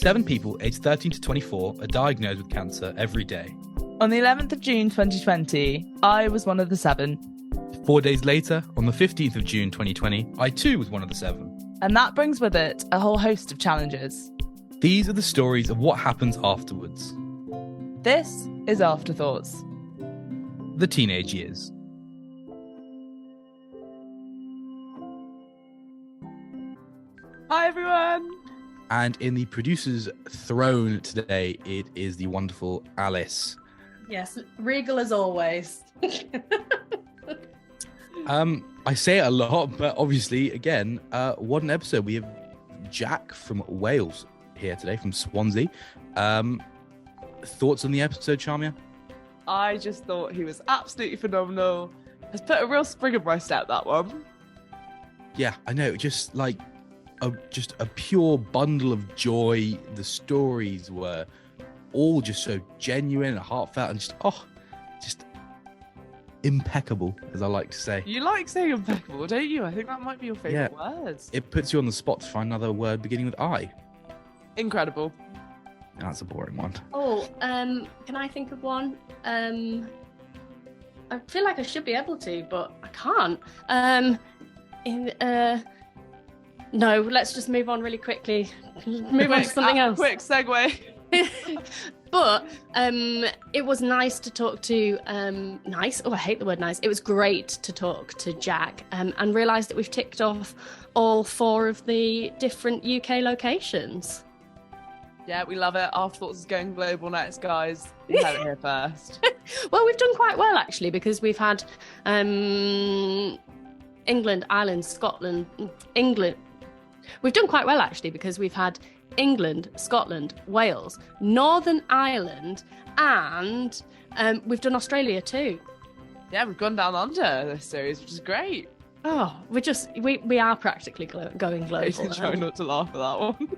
7 people aged 13 to 24 are diagnosed with cancer every day. On the 11th of June 2020, I was one of the 7. 4 days later, on the 15th of June 2020, I too was one of the 7. And that brings with it a whole host of challenges. These are the stories of what happens afterwards. This is AfterThoughts. The teenage years. Hi everyone! And in the producer's throne today, it is the wonderful Alice. Yes, regal as always. I say it a lot, but obviously, again, what an episode. We have Jack from Wales here today, from Swansea. Thoughts on the episode, Shaumya? I just thought he was absolutely phenomenal. Has put a real spring in my step, that one. Yeah, I know. Just like a pure bundle of joy. The stories were all just so genuine and heartfelt and just impeccable, as I like to say. You like saying impeccable, don't you? I think that might be your favourite words. It puts you on the spot to find another word beginning with I. Incredible. That's a boring one. Oh, can I think of one? I feel like I should be able to, but I can't. No, let's just move on really quickly. Move on to something else. Quick segue. But it was nice to talk to nice. Oh, I hate the word nice. It was great to talk to Jack and realise that we've ticked off all 4 of the different UK locations. Yeah, we love it. AfterThoughts is going global next, guys. You had it here first. Well, we've done quite well actually, because we've had England, Ireland, Scotland, England. We've done quite well actually, because we've had England, Scotland, Wales, Northern Ireland, and we've done Australia too. Yeah, we've gone down under this series, which is great. Oh, we are practically going global. Try not to laugh at that one.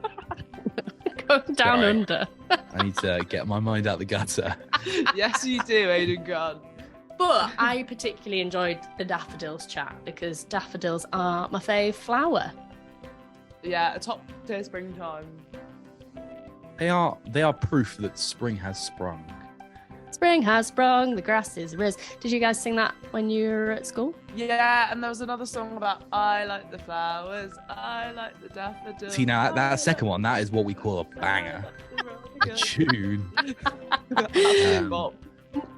Going down under. I need to get my mind out the gutter. Yes, you do, Aiden Grant. But I particularly enjoyed the daffodils chat, because daffodils are my fave flower. Yeah, a top tier springtime. They are proof that spring has sprung. Spring has sprung, the grass is riz. Did you guys sing that when you were at school? Yeah, and there was another song about I like the flowers, I like the daffodils. See, now that second one, that is what we call a banger. A tune.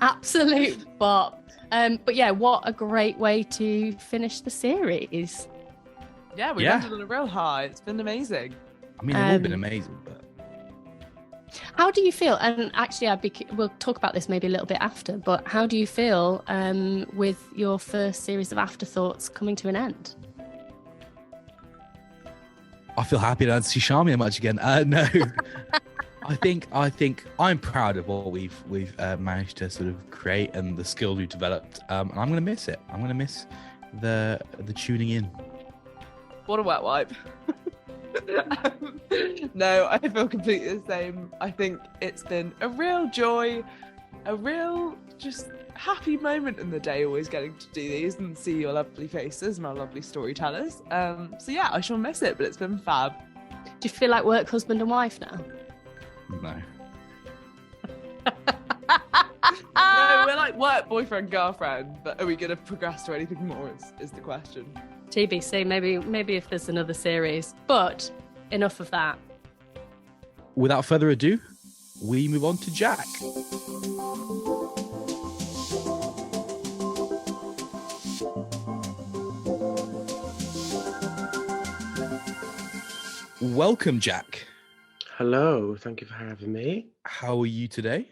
Absolute bop. But yeah, what a great way to finish the series. Yeah, we landed on a real high. It's been amazing. I mean, they've all been amazing, but how do you feel? And actually, we'll talk about this maybe a little bit after, but how do you feel with your first series of Afterthoughts coming to an end? I feel happy to see Shaumya much again. No, I think I'm proud of what we've managed to sort of create and the skills we've developed. And I'm going to miss it. I'm going to miss the tuning in. What a wet wipe. No, I feel completely the same. I think it's been a real joy, a real just happy moment in the day, always getting to do these and see your lovely faces and our lovely storytellers. So yeah, I shall miss it, but it's been fab. Do you feel like work husband and wife now? No. No, we're like work boyfriend, girlfriend, but are we going to progress to anything more is the question. TBC, maybe if there's another series. But enough of that. Without further ado, we move on to Jack. Welcome, Jack. Hello, thank you for having me. How are you today?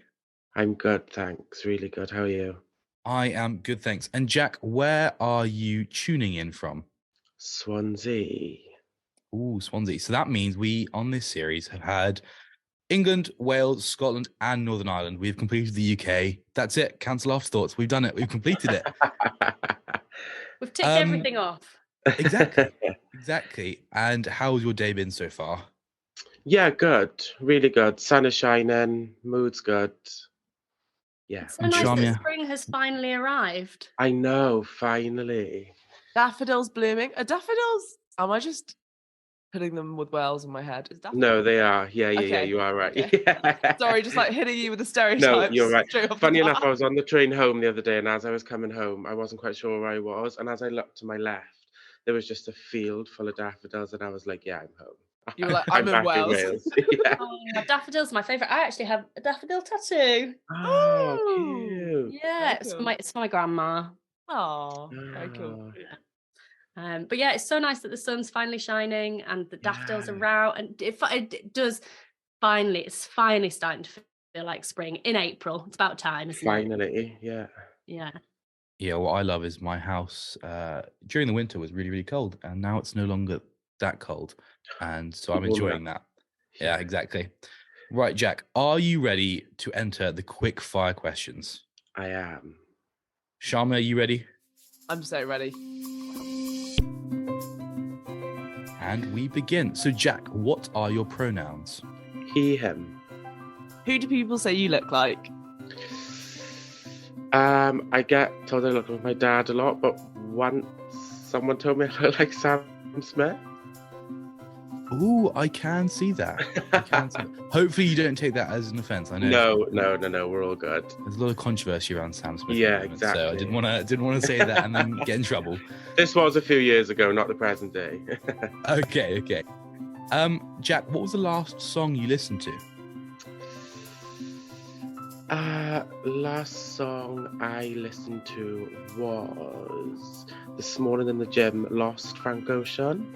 I'm good, thanks. Really good. How are you? I am good, thanks. And Jack, where are you tuning in from? Swansea. Ooh, Swansea. So that means we, on this series, have had England, Wales, Scotland, and Northern Ireland. We've completed the UK. That's it. Cancel Afterthoughts. We've done it. We've completed it. We've ticked everything off. Exactly. And how's your day been so far? Yeah, good. Really good. Sun is shining. Mood's good. Yeah. It's so nice that spring has finally arrived. I know, finally. Daffodils blooming. Are daffodils? Am I just putting them with Wales in my head. Is that No, they are. Yeah, Okay, you are right. okay. Yeah. Sorry, just like hitting you with the stereotypes. No, you're right. straight off the Funny enough, bat. I was on the train home the other day, and as I was coming home, I wasn't quite sure where I was. And as I looked to my left, there was just a field full of daffodils, and I was like, "Yeah, I'm home. You were like, I'm in back Wales." in Wales." Yeah. Oh, daffodils, my favourite. I actually have a daffodil tattoo. Oh, Oh. cute. Yeah, Very it's for my grandma. Oh, very cool. Oh, But yeah, it's so nice that the sun's finally shining and the daffodils are out, and it does finally. It's finally starting to feel like spring in April. It's about time, isn't it? finally, yeah. Yeah. Yeah, what I love is my house during the winter was really, really cold, and now it's no longer that cold. And so I'm Warm enjoying that. Yeah, exactly. Right, Jack, are you ready to enter the quick fire questions? I am. Shaumya, are you ready? I'm so ready. And we begin. So, Jack, what are your pronouns? He, him. Who do people say you look like? I get told I look like my dad a lot, but once someone told me I look like Sam Smith. Ooh, I can see that. I can see that. Hopefully, you don't take that as an offense. I know. No, we're all good. There's a lot of controversy around Sam Smith. at the Yeah, moment, So I exactly. didn't want to say that and then get in trouble. This was a few years ago, not the present day. Okay. Jack, what was the last song you listened to? Last song I listened to was This Morning in the Gym, Lost, Frank Ocean.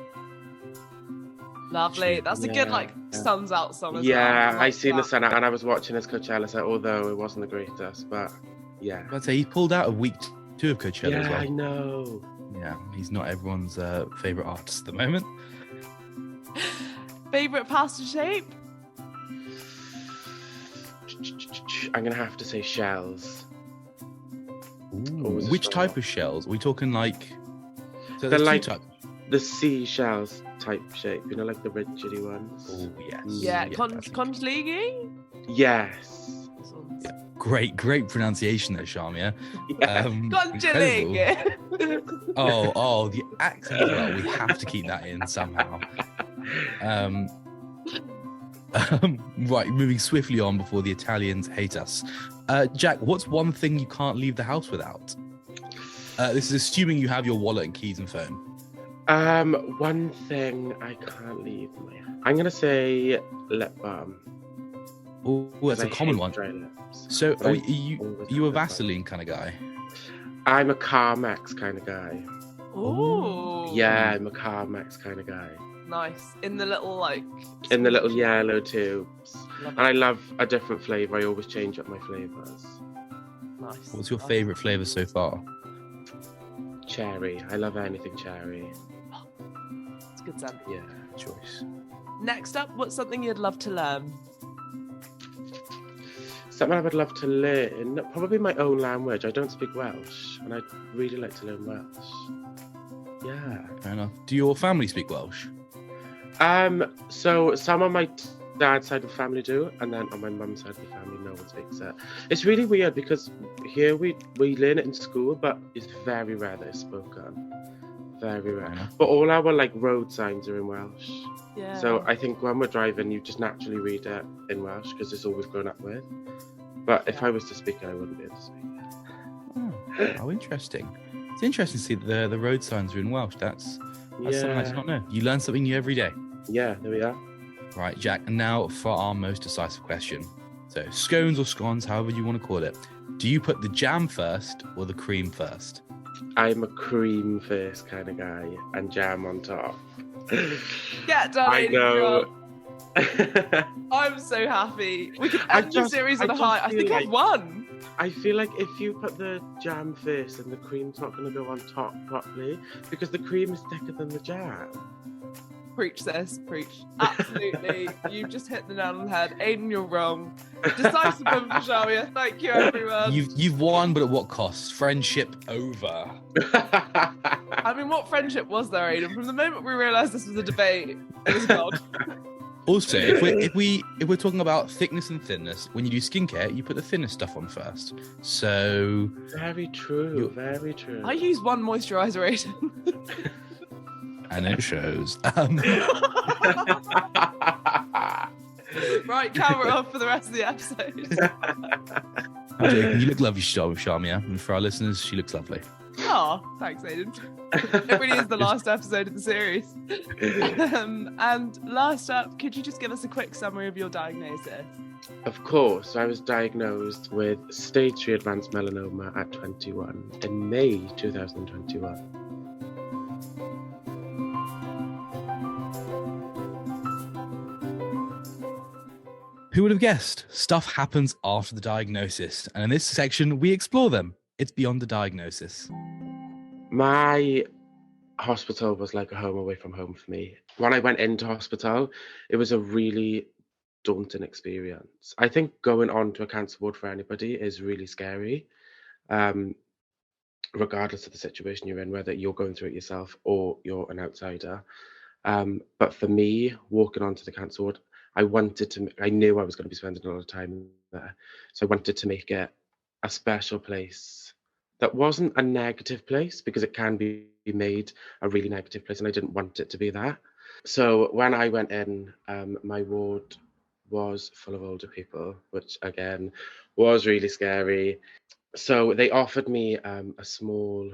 Lovely. That's a good like sun's out song as well. Yeah, I like seen the that. sun out and I was watching his Coachella set, although it wasn't the greatest, but yeah. I'd say he pulled out of week 2 of Coachella as Yeah, well. I know. Yeah, he's not everyone's favorite artist at the moment. Favorite pasta shape? I'm gonna have to say shells. Ooh, Or was it which straw? type of shells? Are we talking like? So They're there's like- two types. The seashells type shape, you know, like the rigidity ones. Oh yes. Yeah, that's- conchliggy? Yes. Great pronunciation there, Shaumya. Yeah. Conchliggy. Oh, the accent as well. We have to keep that in somehow. Right, moving swiftly on before the Italians hate us. Jack, what's one thing you can't leave the house without? This is assuming you have your wallet and keys and phone. One thing I can't leave. I'm gonna say lip balm. Oh, that's a 'cause I common hate one. dry lips. So, But are I you always a have lip balm. Vaseline kind of guy? I'm a Carmex kind of guy. Ooh. Yeah, I'm a Carmex kind of guy. Nice. In the little like. In the little yellow tubes. Love And I it. love a different flavour. I always change up my flavours. Nice. What's your Nice. favorite flavor so far? Cherry. I love anything cherry. It's good, Sam. Yeah. Choice. Next up, what's something you'd love to learn? Something I would love to learn. Probably my own language. I don't speak Welsh, and I'd really like to learn Welsh. Yeah. Fair enough. Do your family speak Welsh? So some on my dad's side of the family do, and then on my mum's side of the family, no one speaks it. It's really weird because here we learn it in school, but it's very rare that it's spoken. Very Fair rare. enough. But all our like road signs are in Welsh. Yeah. So I think when we're driving, you just naturally read it in Welsh because it's all we've grown up with. But if I was to speak it, I wouldn't be able to speak it. Oh, interesting. It's interesting to see that the road signs are in Welsh. That's something I did not know. You learn something new every day. Yeah, there we are. Right, Jack. And now for our most decisive question. So, scones or scones, however you want to call it. Do you put the jam first or the cream first? I'm a cream first kind of guy and jam on top. Get done. I Aiden, know. girl. I'm so happy. We could I end the just- series I on a just high. I feel think I've like- won. I feel like if you put the jam first, and the cream's not going to go on top properly because the cream is thicker than the jam. Preach, sis. Preach. Absolutely. You just hit the nail on the head. Aiden, you're wrong. Decisive win for Shaumya. Thank you, everyone. You've won, but at what cost? Friendship over. I mean, what friendship was there, Aiden? From the moment we realised this was a debate, it was gone. Also, if we're talking about thickness and thinness, when you do skincare, you put the thinnest stuff on first. So Very true. Very true. I use one moisturiser, Aiden. and it shows. Right, camera off for the rest of the episode. I'm joking. You look lovely, Shaumya. And for our listeners, she looks lovely. Oh, thanks, Aiden. It really is the last episode of the series. And last up, could you just give us a quick summary of your diagnosis? Of course, I was diagnosed with stage 3 advanced melanoma at 21 in May 2021. Who would have guessed? Stuff happens after the diagnosis. And in this section, we explore them. It's beyond the diagnosis. My hospital was like a home away from home for me. When I went into hospital, it was a really daunting experience. I think going on to a cancer ward for anybody is really scary, regardless of the situation you're in, whether you're going through it yourself or you're an outsider. But for me, walking onto the cancer ward, I knew I was going to be spending a lot of time there. So I wanted to make it a special place that wasn't a negative place, because it can be made a really negative place, and I didn't want it to be that. So when I went in, my ward was full of older people, which again was really scary. So they offered me a small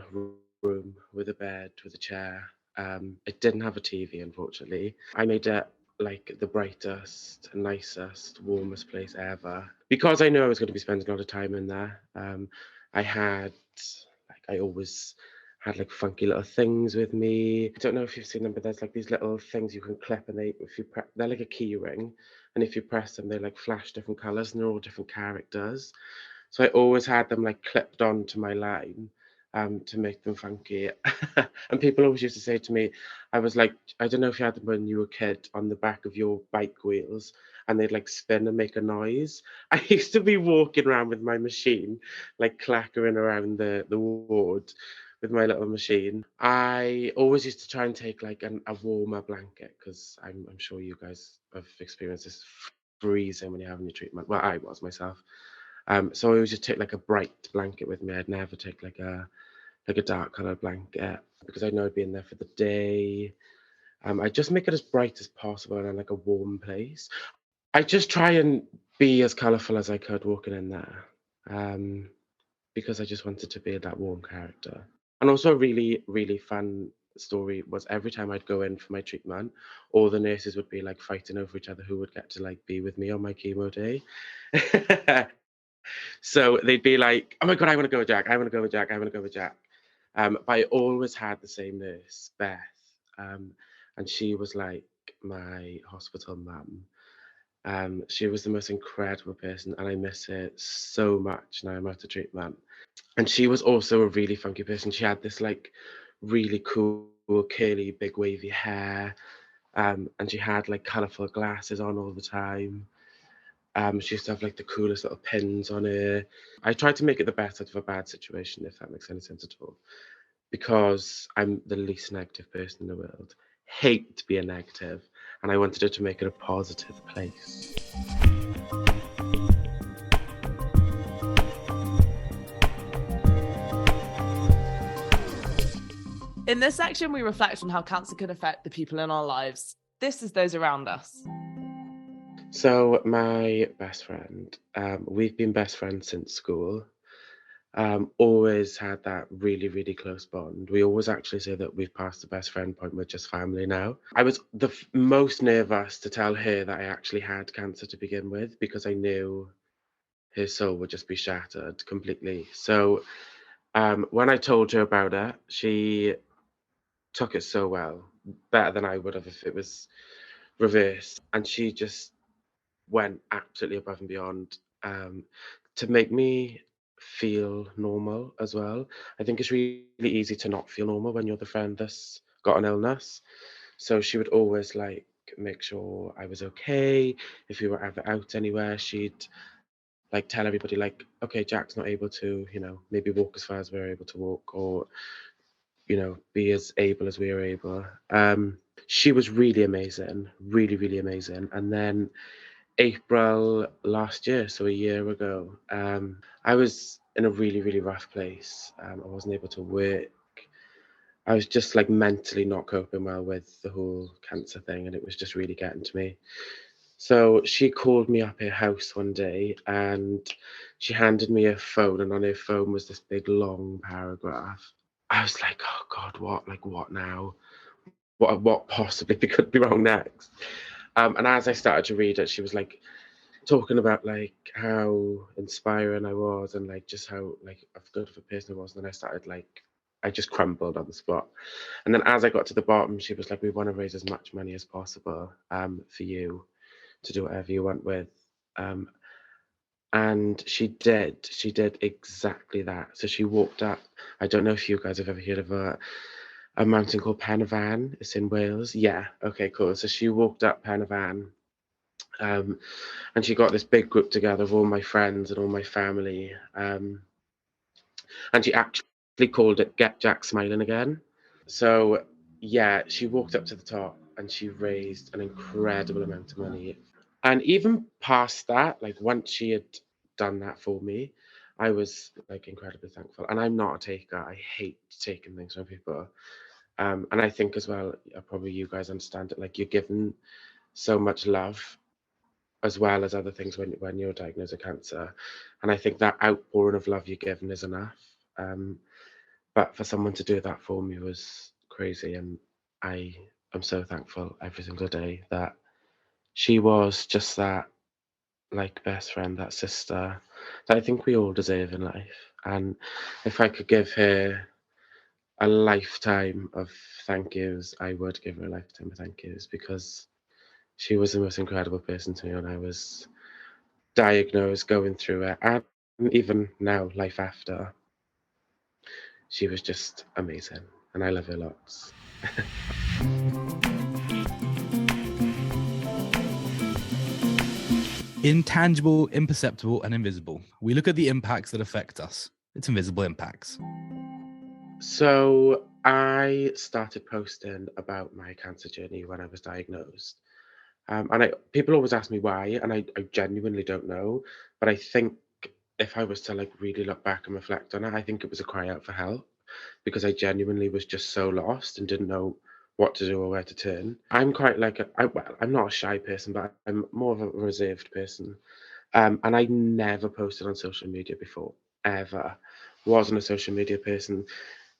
room with a bed, with a chair. It didn't have a TV, unfortunately. I made it like the brightest, nicest, warmest place ever, because I knew I was going to be spending a lot of time in there. I always had like funky little things with me. I don't know if you've seen them, but there's like these little things you can clip, and they're like a key ring, and if you press them, they like flash different colors, and they're all different characters. So I always had them like clipped onto my line, to make them funky. And people always used to say to me, I was like, I don't know if you had them when you were a kid on the back of your bike wheels, and they'd like spin and make a noise. I used to be walking around with my machine, like clackering around the ward with my little machine. I always used to try and take like a warmer blanket, because I'm sure you guys have experienced this freezing when you're having your treatment. Well, I was myself. So I always just take like a bright blanket with me. I'd never take like a dark coloured blanket, because I know I'd be in there for the day. I just make it as bright as possible and like a warm place. I just try and be as colourful as I could walking in there, because I just wanted to be that warm character. And also a really, really fun story was every time I'd go in for my treatment, all the nurses would be like fighting over each other who would get to like be with me on my chemo day. So they'd be like, oh my God, I want to go with Jack. I want to go with Jack. I want to go with Jack. But I always had the same nurse, Beth. And she was like my hospital mum. She was the most incredible person, and I miss her so much now I'm out of treatment. And she was also a really funky person. She had this like really cool, curly, big wavy hair. And she had like colourful glasses on all the time. She used to have like the coolest little pins on her. I tried to make it the best out of a bad situation, if that makes any sense at all, because I'm the least negative person in the world. Hate being negative, and I wanted her to make it a positive place. In this section, we reflect on how cancer can affect the people in our lives. This is those around us. So my best friend, we've been best friends since school. Always had that really, really close bond. We always actually say that we've passed the best friend point, we're just family now. I was the most nervous to tell her that I actually had cancer to begin with, because I knew her soul would just be shattered completely. So when I told her about it, she took it so well, better than I would have if it was reversed. And she just went absolutely above and beyond, to make me feel normal as well. I think it's really easy to not feel normal when you're the friend that's got an illness. So she would always like make sure I was okay. If we were ever out anywhere, she'd like tell everybody like, okay, Jack's not able to, maybe walk as far as we're able to walk, or be as able as we are able. She was really amazing, really, really amazing. And then April last year, so a year ago, I was in a really, really rough place. I wasn't able to work. I was just like mentally not coping well with the whole cancer thing, and it was just really getting to me. So she called me up her house one day and she handed me her phone, and on her phone was this big long paragraph. I was like, oh God, what? Like, what now? What possibly could be wrong next? And as I started to read it, she was like talking about like how inspiring I was and like just how like good of a person I was. And then I started like, I just crumbled on the spot. And then as I got to the bottom, she was like, we want to raise as much money as possible for you to do whatever you want with. And she did exactly that. So she walked up, I don't know if you guys have ever heard of a mountain called Pen y Fan. It's in Wales. Yeah, okay, cool. So she walked up Pen y Fan, and she got this big group together of all my friends and all my family. And she actually called it Get Jack Smiling Again. So yeah, she walked up to the top and she raised an incredible amount of money. And even past that, like once she had done that for me, I was like incredibly thankful. And I'm not a taker. I hate taking things from people. And I think as well, probably you guys understand it, like you're given so much love as well as other things when you're diagnosed with cancer. And I think that outpouring of love you're given is enough. But for someone to do that for me was crazy. And I am so thankful every single day that she was just that like best friend, that sister that I think we all deserve in life. And if I could give her a lifetime of thank yous, I would give her a lifetime of thank yous, because she was the most incredible person to me when I was diagnosed, going through it, and even now, life after. She was just amazing, and I love her lots. Intangible, imperceptible, and invisible. We look at the impacts that affect us. It's invisible impacts. So I started posting about my cancer journey when I was diagnosed. And people always ask me why, and I genuinely don't know. But I think if I was to like really look back and reflect on it, I think it was a cry out for help, because I genuinely was just so lost and didn't know what to do or where to turn. I'm quite like well, I'm not a shy person, but I'm more of a reserved person. And I never posted on social media before, ever. Wasn't a social media person.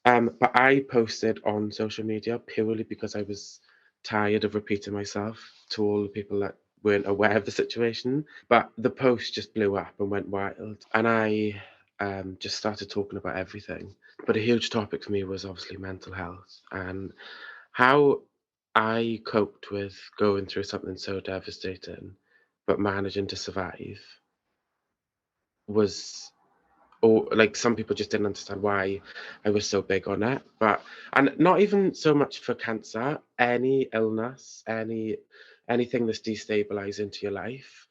But I posted on social media purely because I was tired of repeating myself to all the people that weren't aware of the situation. But the post just blew up and went wild. And I just started talking about everything. But a huge topic for me was obviously mental health and how I coped with going through something so devastating, but managing to survive was, or like some people just didn't understand why I was so big on it. But and not even so much for cancer, any illness, anything that's destabilizing to your life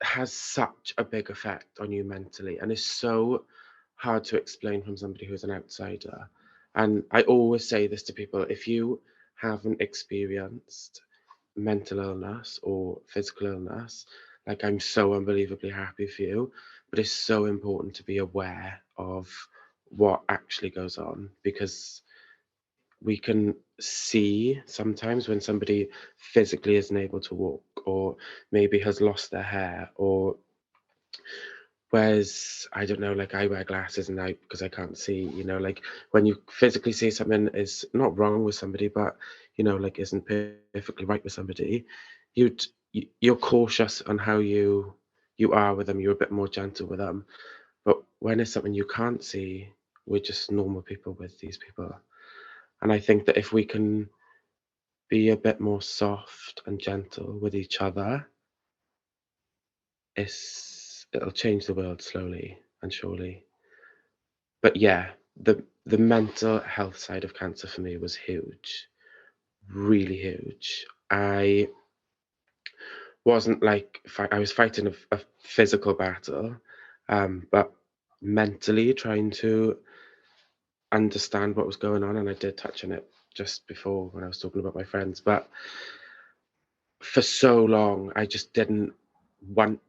has such a big effect on you mentally, and is so hard to explain from somebody who's an outsider. And I always say this to people: if you haven't experienced mental illness or physical illness, like I'm so unbelievably happy for you, but it's so important to be aware of what actually goes on, because we can see sometimes when somebody physically isn't able to walk, or maybe has lost their hair, or whereas I don't know, like I wear glasses and I, because I can't see, like when you physically see something is not wrong with somebody, but like isn't perfectly right with somebody, you're cautious on how you are with them. You're a bit more gentle with them. But when it's something you can't see, we're just normal people with these people. And I think that if we can be a bit more soft and gentle with each other, it'll change the world slowly and surely. But yeah, the mental health side of cancer for me was huge, really huge. I wasn't like I was fighting a physical battle, but mentally trying to understand what was going on. And I did touch on it just before when I was talking about my friends. But for so long, I just didn't want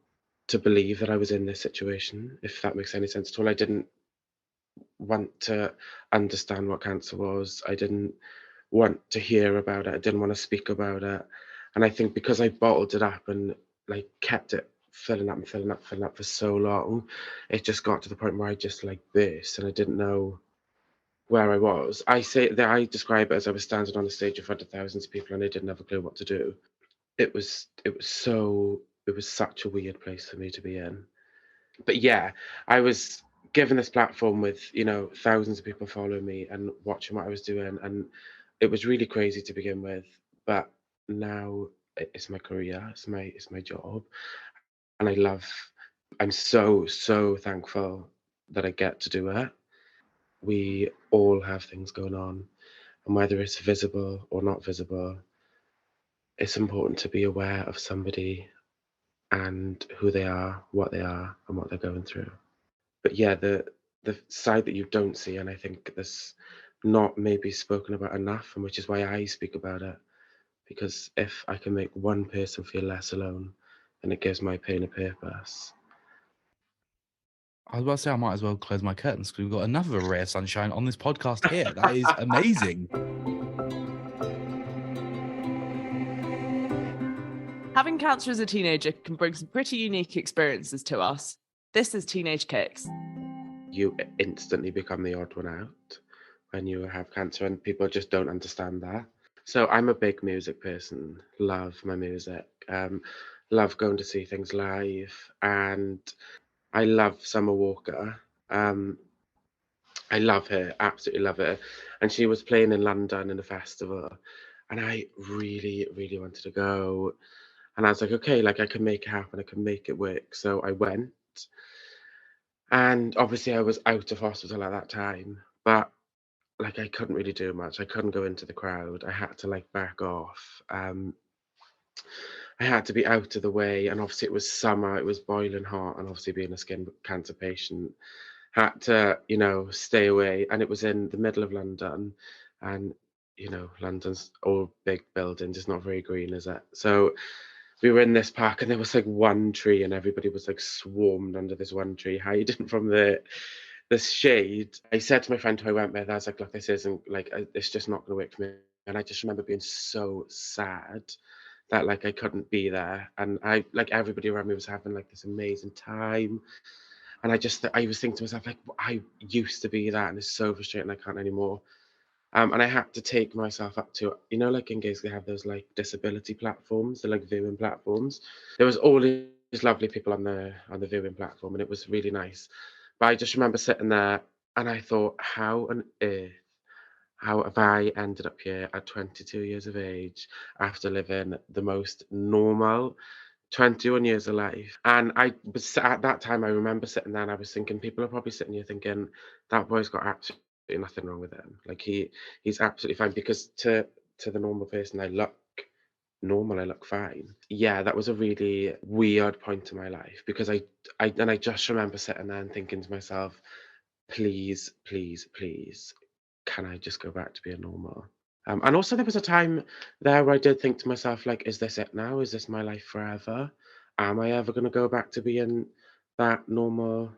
to believe that I was in this situation, if that makes any sense at all. I didn't want to understand what cancer was. I didn't want to hear about it. I didn't want to speak about it. And I think because I bottled it up and like kept it filling up and filling up, filling up for so long, it just got to the point where I just like burst and I didn't know where I was. I say that I describe it as I was standing on a stage in front of thousands of people and I didn't have a clue what to do. It was such a weird place for me to be in. But yeah, I was given this platform with, you know, thousands of people following me and watching what I was doing, and it was really crazy to begin with. But now it's my career, it's my job, and I'm so thankful that I get to do it. We all have things going on, and whether it's visible or not visible, it's important to be aware of somebody and who they are, and what they're going through. But yeah, the side that you don't see, and I think that's not maybe spoken about enough, and which is why I speak about it, because if I can make one person feel less alone, then it gives my pain a purpose. I was about to say I might as well close my curtains because we've got another ray of sunshine on this podcast here. That is amazing. Having cancer as a teenager can bring some pretty unique experiences to us. This is Teenage Kicks. You instantly become the odd one out when you have cancer, and people just don't understand that. So I'm a big music person, love my music, love going to see things live, and I love Summer Walker. I love her, absolutely love her. And she was playing in London in a festival, and I really, really wanted to go. And I was like, okay, like I can make it happen, I can make it work. So I went, and obviously I was out of hospital at that time, but like I couldn't really do much. I couldn't go into the crowd. I had to like back off. I had to be out of the way, and obviously it was summer, it was boiling hot, and obviously being a skin cancer patient, had to, you know, stay away. And it was in the middle of London, and you know, London's all big buildings, it's not very green, is it? So we were in this park, and there was like one tree, and everybody was like swarmed under this one tree, hiding from the shade. I said to my friend who I went with, I was like, look, this isn't like, it's just not going to work for me. And I just remember being so sad that like I couldn't be there, and I like everybody around me was having like this amazing time, and I was thinking to myself like, I used to be that, and it's so frustrating I can't anymore. And I had to take myself up to, you know, like in gigs they have those like disability platforms, the like viewing platforms. There was all these lovely people on the viewing platform, and it was really nice. But I just remember sitting there, and I thought, how on earth, how have I ended up here at 22 years of age after living the most normal 21 years of life? And I was at that time, I remember sitting there and I was thinking, people are probably sitting here thinking, that boy's got absolutely nothing wrong with him. Like he's absolutely fine, because to the normal person, I look normal, I look fine. Yeah, that was a really weird point in my life, because I just remember sitting there and thinking to myself, please, please, please, can I just go back to being normal? And also there was a time there where I did think to myself, like, is this it now? Is this my life forever? Am I ever going to go back to being that normal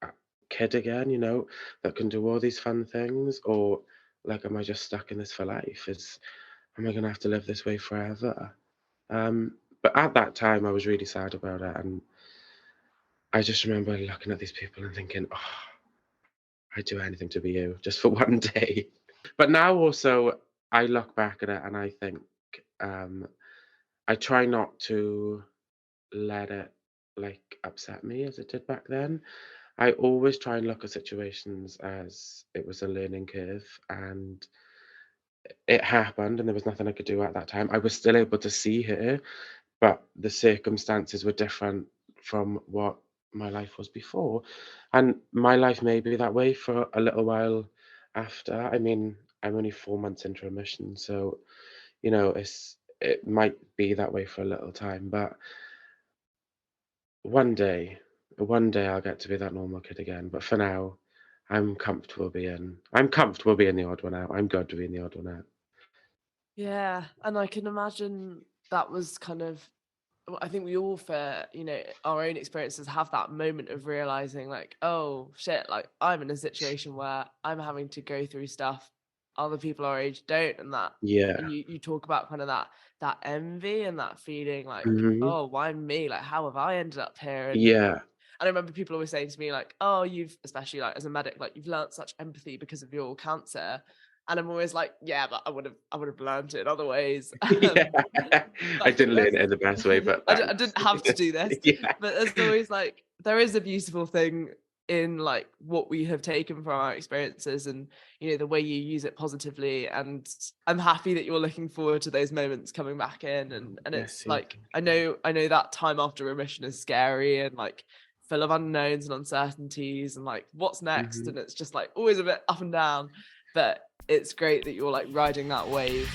uh, kid again, you know, that can do all these fun things? Or like, am I just stuck in this for life? Am I going to have to live this way forever? But at that time, I was really sad about it. And I just remember looking at these people and thinking, oh, I'd do anything to be you just for one day. But now also, I look back at it and I think, um, I try not to let it like upset me as it did back then. I always try and look at situations as it was a learning curve, and it happened and there was nothing I could do at that time. I was still able to see her, but the circumstances were different from what my life was before. And my life may be that way for a little while after. I mean, I'm only 4 months into remission, so you know, it might be that way for a little time, but one day, one day I'll get to be that normal kid again. But for now, I'm comfortable being the odd one out. I'm good to being the odd one out. Yeah, and I can imagine that was kind of I think we all, for our own experiences, have that moment of realizing, like, oh shit, like I'm in a situation where I'm having to go through stuff other people our age don't, and Yeah. you talk about kind of that envy and that feeling like, Hmm. oh, why me? Like, how have I ended up here? And Yeah. I remember people always saying to me, like, oh, you've, especially like as a medic, like you've learnt such empathy because of your cancer. And I'm always like, yeah, but I would have learned it in other ways. Yeah. I Like, didn't learn it in the best way, but I thanks. didn't have to do this. Yeah. But there's always like, there is a beautiful thing in like what we have taken from our experiences, and the way you use it positively. And I'm happy that you're looking forward to those moments coming back in. And Bless it's you, like, thank you. I know that time after remission is scary and like full of unknowns and uncertainties and like what's next, Hmm. and it's just like always a bit up and down, but it's great that you're like riding that wave.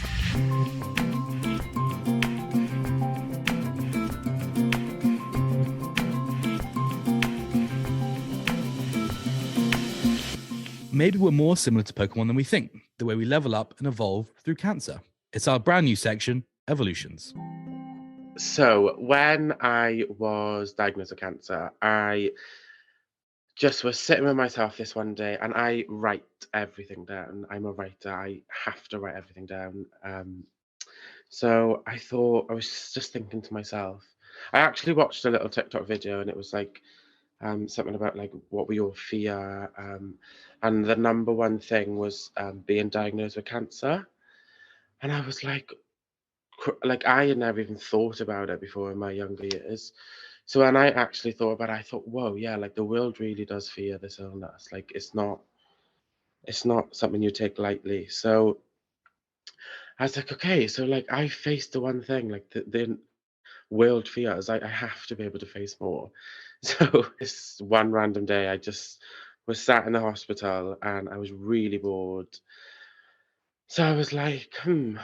Maybe we're more similar to Pokemon than we think, the way we level up and evolve through cancer. It's our brand new section, Evolutions. So when I was diagnosed with cancer, I just was sitting with myself this one day, and I write everything down. I'm a writer. I have to write everything down. So I thought, I was just thinking to myself, I actually watched a little TikTok video, and it was like something about like what we all fear, and the number one thing was being diagnosed with cancer. And I was like I had never even thought about it before in my younger years. So when I actually thought about it, I thought, whoa, yeah, like the world really does fear this illness. Like it's not something you take lightly. So I was like, okay, so like I faced the one thing, like the world fears. I have to be able to face more. So this one random day, I just was sat in the hospital and I was really bored. So I was like,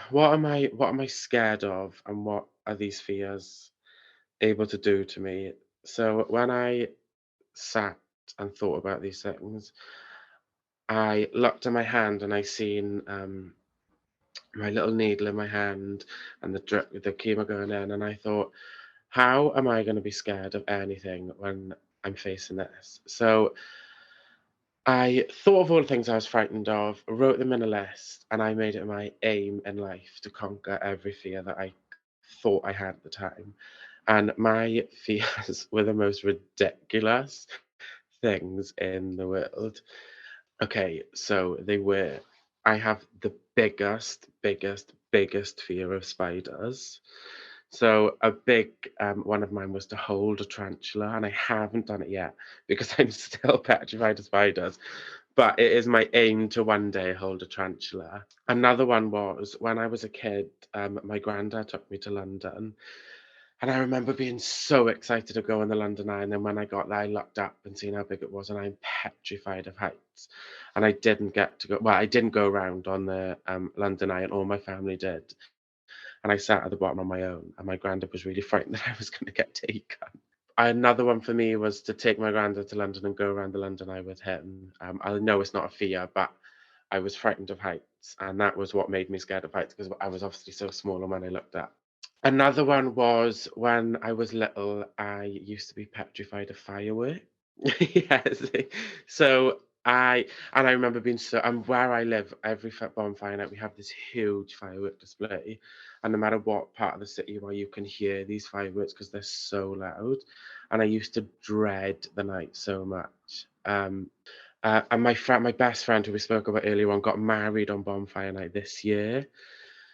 what am I scared of, and what are these fears able to do to me? So when I sat and thought about these things, I looked at my hand and I seen my little needle in my hand and the chemo going in, and I thought, how am I going to be scared of anything when I'm facing this? So I thought of all the things I was frightened of, wrote them in a list, and I made it my aim in life to conquer every fear that I thought I had at the time. And my fears were the most ridiculous things in the world. Okay, so they were, I have the biggest fear of spiders. So a big one of mine was to hold a tarantula, and I haven't done it yet because I'm still petrified of spiders. But it is my aim to one day hold a tarantula. Another one was when I was a kid, my granddad took me to London, and I remember being so excited to go on the London Eye, and then when I got there, I looked up and seen how big it was, and I'm petrified of heights. And I didn't get to go. Well, I didn't go around on the London Eye, and all my family did. And I sat at the bottom on my own, and my granddad was really frightened that I was going to get taken. Another one for me was to take my granddad to London and go around the London Eye with him. I know it's not a fear, but I was frightened of heights, and that was what made me scared of heights because I was obviously so small. And when I looked up, another one was when I was little, I used to be petrified of fireworks. Yes. So I remember being so, and where I live, every bonfire night we have this huge firework display, and no matter what part of the city you are, you can hear these fireworks because they're so loud. And I used to dread the night so much. And my best friend, who we spoke about earlier on, got married on bonfire night this year.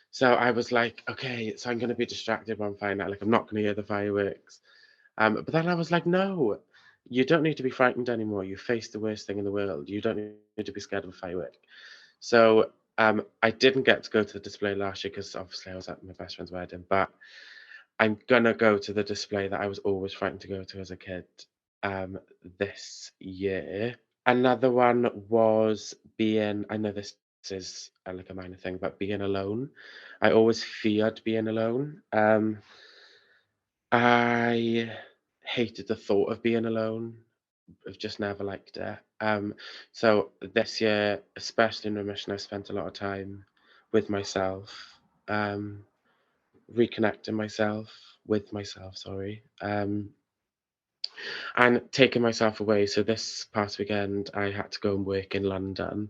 So I was like, okay, so I'm going to be distracted bonfire night. Like I'm not going to hear the fireworks. But then I was like, no, you don't need to be frightened anymore. You faced the worst thing in the world. You don't need to be scared of a firework. So I didn't get to go to the display last year because obviously I was at my best friend's wedding. But I'm gonna go to the display that I was always frightened to go to as a kid this year. Another one was being, I know this is like a minor thing, but being alone. I always feared being alone. I hated the thought of being alone. I've just never liked it. So this year, especially in remission, I've spent a lot of time with myself, reconnecting myself with myself, sorry. And taking myself away. So this past weekend, I had to go and work in London,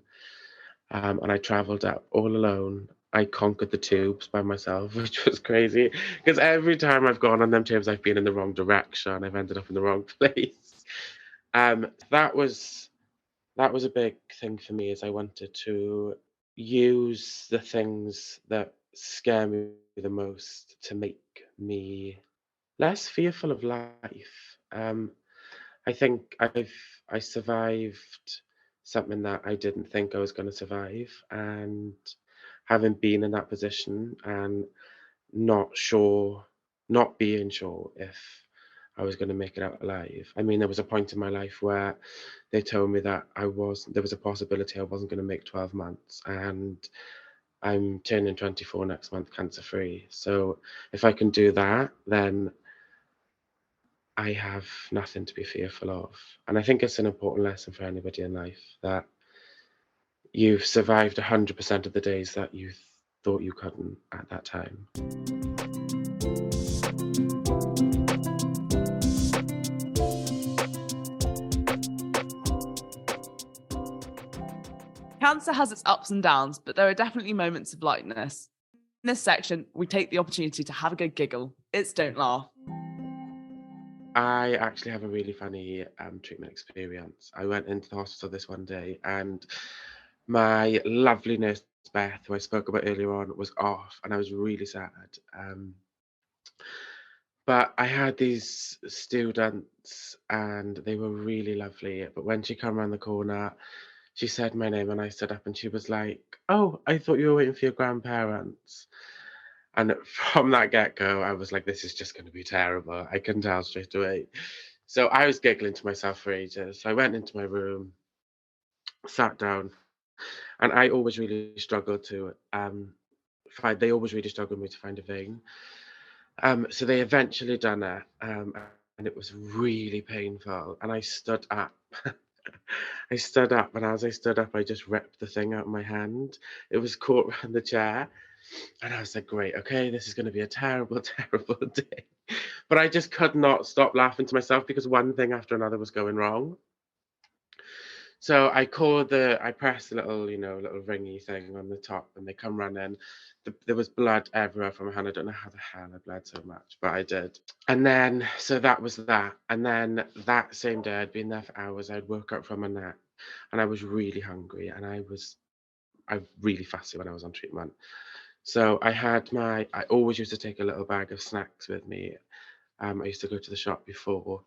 and I travelled up all alone. I conquered the tubes by myself, which was crazy because every time I've gone on them tubes, I've been in the wrong direction. I've ended up in the wrong place. That was a big thing for me, is I wanted to use the things that scare me the most to make me less fearful of life. I think I survived something that I didn't think I was going to survive, and having been in that position and not sure, not being sure if I was going to make it out alive. I mean, there was a point in my life where they told me that there was a possibility I wasn't going to make 12 months, and I'm turning 24 next month, cancer free. So if I can do that, then I have nothing to be fearful of. And I think it's an important lesson for anybody in life, that you've survived 100% of the days that you thought you couldn't at that time. Cancer has its ups and downs, but there are definitely moments of lightness. In this section, we take the opportunity to have a good giggle. It's Don't Laugh. I actually have a really funny treatment experience. I went into the hospital this one day, and my lovely nurse Beth, who I spoke about earlier on, was off, and I was really sad. But I had these students, and they were really lovely. But when she came around the corner, she said my name, and I stood up, and she was like, "Oh, I thought you were waiting for your grandparents." And from that get-go, I was like, this is just going to be terrible. I can tell straight away. So I was giggling to myself for ages. So I went into my room, sat down, and I always really struggled to they always really struggled with me to find a vein. So they eventually done it, and it was really painful. And I stood up. I stood up, and as I stood up, I just ripped the thing out of my hand. It was caught around the chair. And I was like, great, okay, this is going to be a terrible, terrible day. But I just could not stop laughing to myself because one thing after another was going wrong. So I pressed the little, little ringy thing on the top, and they come running. There was blood everywhere from my hand. I don't know how the hell I bled so much, but I did. And then, so that was that. And then that same day, I'd been there for hours. I'd woke up from a nap, and I was really hungry, and I really fussy when I was on treatment. So I always used to take a little bag of snacks with me. I used to go to the shop before.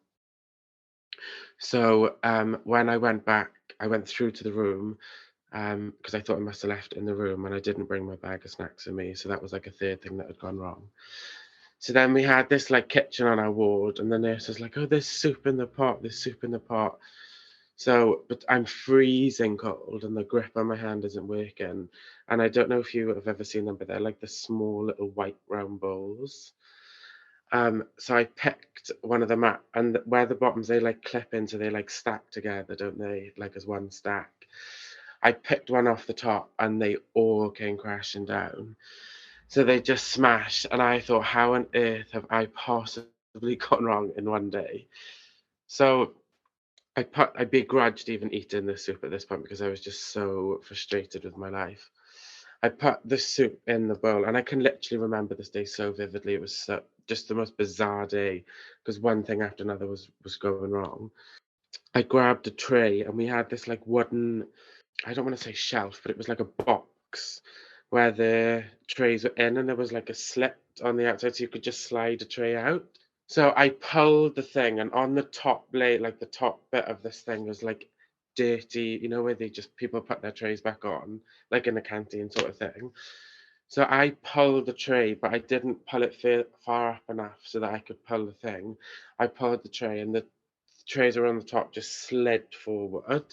So when I went back, I went through to the room because I thought I must have left it in the room, and I didn't bring my bag of snacks with me. So that was like a third thing that had gone wrong. So then we had this like kitchen on our ward, and the nurse was like, "Oh, there's soup in the pot. There's soup in the pot." So, but I'm freezing cold, and the grip on my hand isn't working. And I don't know if you have ever seen them, but they're like the small little white round bowls. So I picked one of them up, and where the bottoms, they like clip in, so they like stack together, don't they? Like as one stack. I picked one off the top, and they all came crashing down. So they just smashed, and I thought, how on earth have I possibly gone wrong in one day? So I begrudged even eating the soup at this point because I was just so frustrated with my life. I put the soup in the bowl, and I can literally remember this day so vividly. It was just the most bizarre day because one thing after another was going wrong. I grabbed a tray, and we had this like wooden, I don't want to say shelf, but it was like a box where the trays were in, and there was like a slit on the outside so you could just slide a tray out. So I pulled the thing, and on the top blade, like the top bit of this thing, was like dirty, where people put their trays back on, like in a canteen sort of thing. So I pulled the tray, but I didn't pull it far up enough so that I could pull the thing. I pulled the tray, and the trays are on the top just slid forward.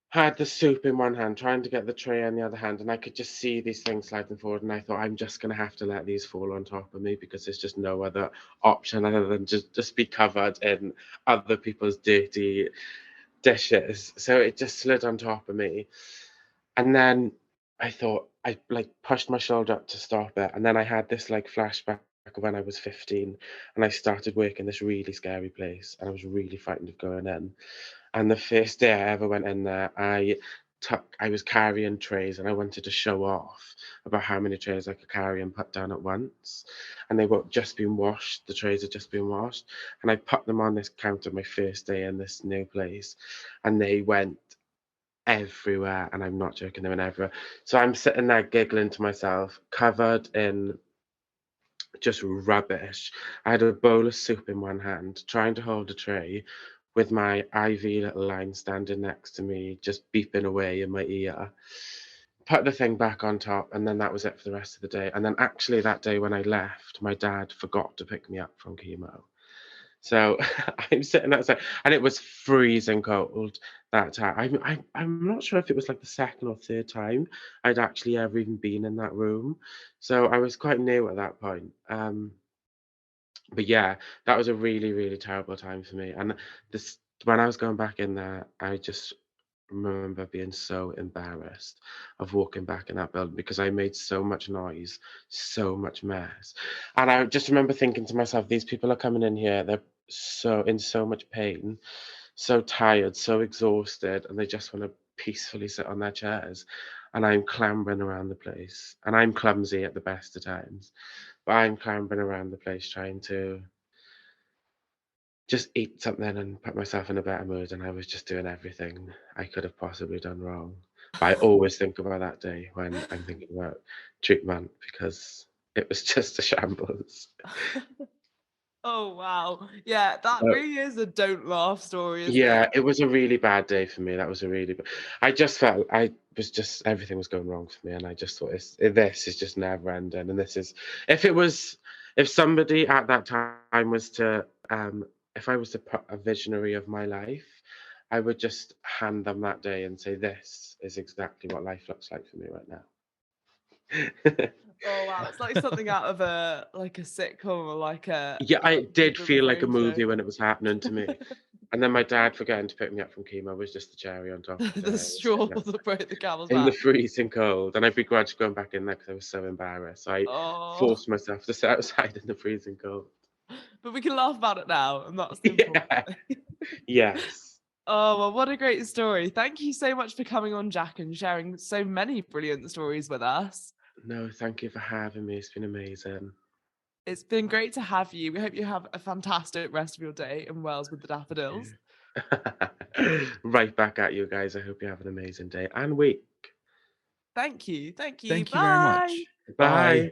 Had the soup in one hand, trying to get the tray in the other hand, and I could just see these things sliding forward, and I thought, I'm just going to have to let these fall on top of me because there's just no other option other than just be covered in other people's dirty dishes. So it just slid on top of me. And then I thought, I like pushed my shoulder up to stop it, and then I had this like flashback when I was 15, and I started working in this really scary place, and I was really frightened of going in. And the first day I ever went in there, I was carrying trays, and I wanted to show off about how many trays I could carry and put down at once. And they were just been washed. The trays had just been washed, and I put them on this counter my first day in this new place, and they went everywhere. And I'm not joking, they went everywhere. So I'm sitting there giggling to myself, covered in just rubbish. I had a bowl of soup in one hand, trying to hold a tray with my IV little line standing next to me, just beeping away in my ear. Put the thing back on top, and then that was it for the rest of the day. And then actually that day when I left, my dad forgot to pick me up from chemo. So I'm sitting outside, and it was freezing cold that time. I'm not sure if it was like the second or third time I'd actually ever even been in that room. So I was quite new at that point. But yeah, that was a really, really terrible time for me. And this when I was going back in there, I just remember being so embarrassed of walking back in that building because I made so much noise, so much mess. And I just remember thinking to myself, these people are coming in here, they're so in so much pain, so tired, so exhausted, and they just want to peacefully sit on their chairs. And I'm clambering around the place. And I'm clumsy at the best of times, but I'm clambering around the place trying to just eat something and put myself in a better mood, and I was just doing everything I could have possibly done wrong. But I always think about that day when I'm thinking about treatment because it was just a shambles. Oh wow. Yeah, that Uh, really is a don't laugh story, isn't yeah, it? it was a really bad day for me. That was a really I just felt everything was going wrong for me, and I just thought this is just never ending. And this is if somebody at that time was to if I was to put a visionary of my life, I would just hand them that day and say, this is exactly what life looks like for me right now. Oh wow, it's like something out of a sitcom or Yeah, I did Stephen feel like a Frame movie show. when it was happening to me. And then my dad forgetting to pick me up from chemo was just the cherry on top of it. I The was straw sitting that broke the camel's in the back. freezing cold, and I begrudged going back in there because I was so embarrassed. So I Oh, forced myself to sit outside in the freezing cold. but we can laugh about it now, and that's the important Yeah. thing. Yes. Oh, well, what a great story. Thank you so much for coming on, Jack, and sharing so many brilliant stories with us. No, thank you for having me. It's been amazing. It's been great to have you. We hope you have a fantastic rest of your day in Wales with the daffodils. Right back at you guys. I hope you have an amazing day and week. Thank you. Thank you. Thank you very Bye. much. Bye.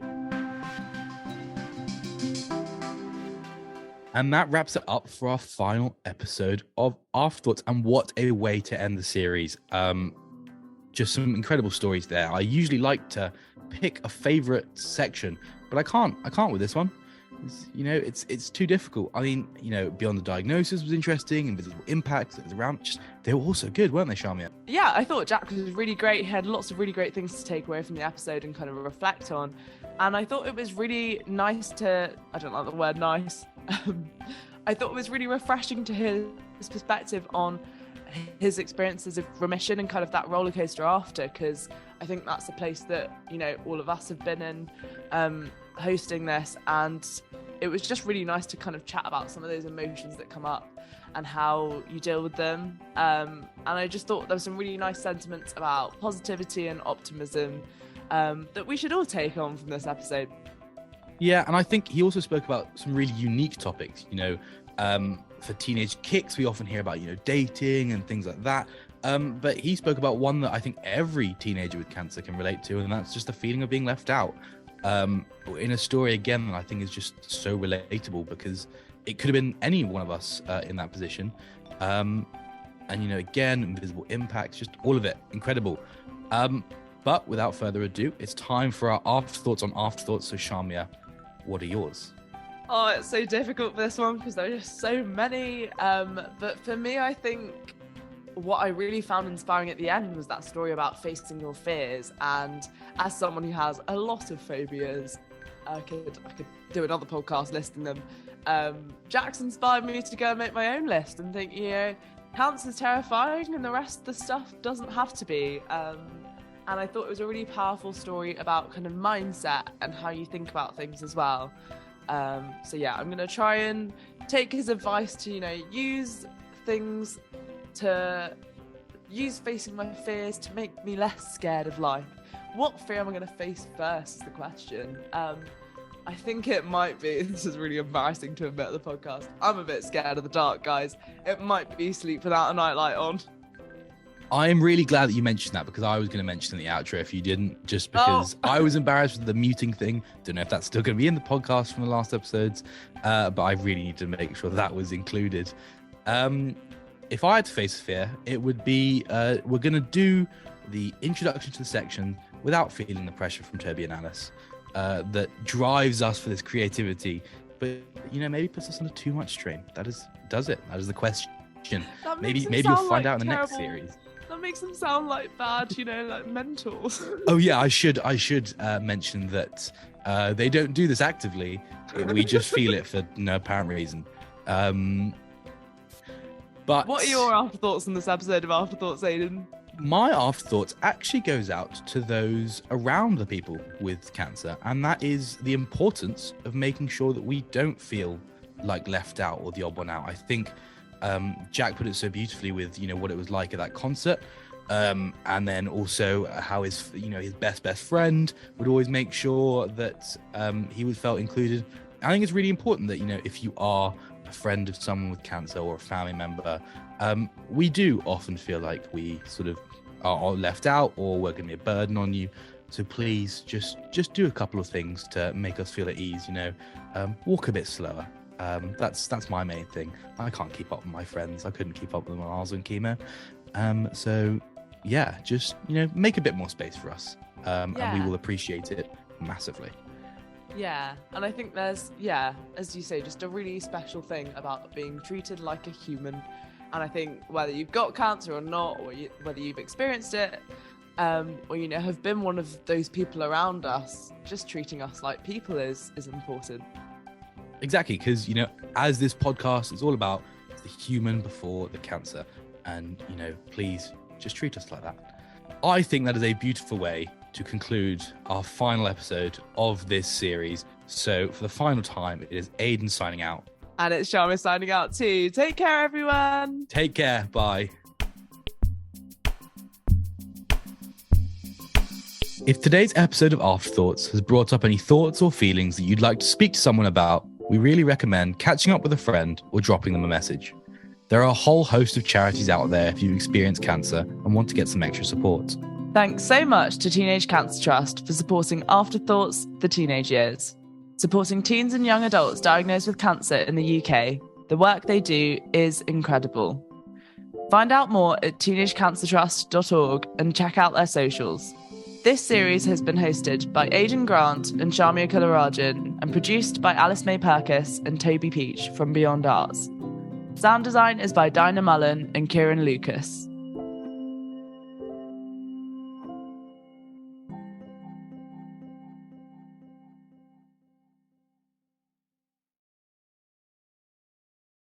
And that wraps it up for our final episode of Afterthoughts. And what a way to end the series. Just some incredible stories there. I usually like to pick a favorite section, but I can't with this one. It's too difficult. I mean, Beyond the Diagnosis was interesting, Invisible Impact, they were also good, weren't they, Shaumya? Yeah, I thought Jack was really great. He had lots of really great things to take away from the episode and kind of reflect on. And I thought it was really nice I don't like the word nice. I thought it was really refreshing to hear his perspective on his experiences of remission and kind of that roller coaster after, because I think that's the place that, all of us have been in hosting this. And it was just really nice to kind of chat about some of those emotions that come up and how you deal with them. And I just thought there were some really nice sentiments about positivity and optimism that we should all take on from this episode. Yeah, and I think he also spoke about some really unique topics. For teenage kicks, we often hear about, dating and things like that. But he spoke about one that I think every teenager with cancer can relate to, and that's just the feeling of being left out. In a story, again, that I think is just so relatable because it could have been any one of us in that position. And, again, Invisible Impact, just all of it, incredible. But without further ado, it's time for our Afterthoughts on Afterthoughts. So, Shaumya, what are yours? Oh, it's so difficult for this one because there are just so many. But for me, I think what I really found inspiring at the end was that story about facing your fears. And as someone who has a lot of phobias, I could do another podcast listing them. Jack's inspired me to go and make my own list and think, cancer's terrifying and the rest of the stuff doesn't have to be. And I thought it was a really powerful story about kind of mindset and how you think about things as well. So yeah, I'm gonna try and take his advice to, you know, use facing my fears to make me less scared of life. What fear am I gonna face first is the question. I think it might be, this is really embarrassing to admit at the podcast, I'm a bit scared of the dark, guys. It might be sleep without a nightlight on. I am really glad that you mentioned that, because I was going to mention in the outro if you didn't, just because I was embarrassed with the muting thing. Don't know if that's still going to be in the podcast from the last episodes, but I really need to make sure that was included. If I had to face fear, it would be, we're going to do the introduction to the section without feeling the pressure from Toby and Alice that drives us for this creativity, but, you know, maybe puts us under too much strain. That is the question. Maybe you'll find out in the next series. That makes them sound like bad, you know, like mentors. Oh yeah, I should mention that they don't do this actively. We just feel it for no apparent reason. But what are your afterthoughts on this episode of Afterthoughts, Aiden? My afterthoughts actually goes out to those around the people with cancer, and that is the importance of making sure that we don't feel like left out or the odd one out. I think Jack put it so beautifully with, you know, what it was like at that concert, and then also how his best friend would always make sure that he was felt included. I think it's really important that, you know, if you are a friend of someone with cancer or a family member, we do often feel like we sort of are left out or we're going to be a burden on you. So please just do a couple of things to make us feel at ease. You know, walk a bit slower. That's my main thing. I can't keep up with my friends. I couldn't keep up with them when I was on chemo. So yeah, just, you know, make a bit more space for us, and we will appreciate it massively. Yeah, and I think there's, as you say, just a really special thing about being treated like a human. And I think whether you've got cancer or not, or whether you've experienced it, or, you know, have been one of those people around us, just treating us like people is important. Exactly, because, you know, as this podcast is all about, it's the human before the cancer. And, you know, please just treat us like that. I think that is a beautiful way to conclude our final episode of this series. So for the final time, it is Aiden signing out. And it's Shaumya signing out too. Take care, everyone. Take care. Bye. If today's episode of Afterthoughts has brought up any thoughts or feelings that you'd like to speak to someone about, we really recommend catching up with a friend or dropping them a message. There are a whole host of charities out there if you've experienced cancer and want to get some extra support. Thanks so much to Teenage Cancer Trust for supporting Afterthoughts, the teenage years. Supporting teens and young adults diagnosed with cancer in the UK, the work they do is incredible. Find out more at teenagecancertrust.org and check out their socials. This series has been hosted by Aiden Grant and Shaumya Kularajan and produced by Alice May Purkis and Toby Peach from Beyond Arts. Sound design is by Dinah Mullen and Kieran Lucas.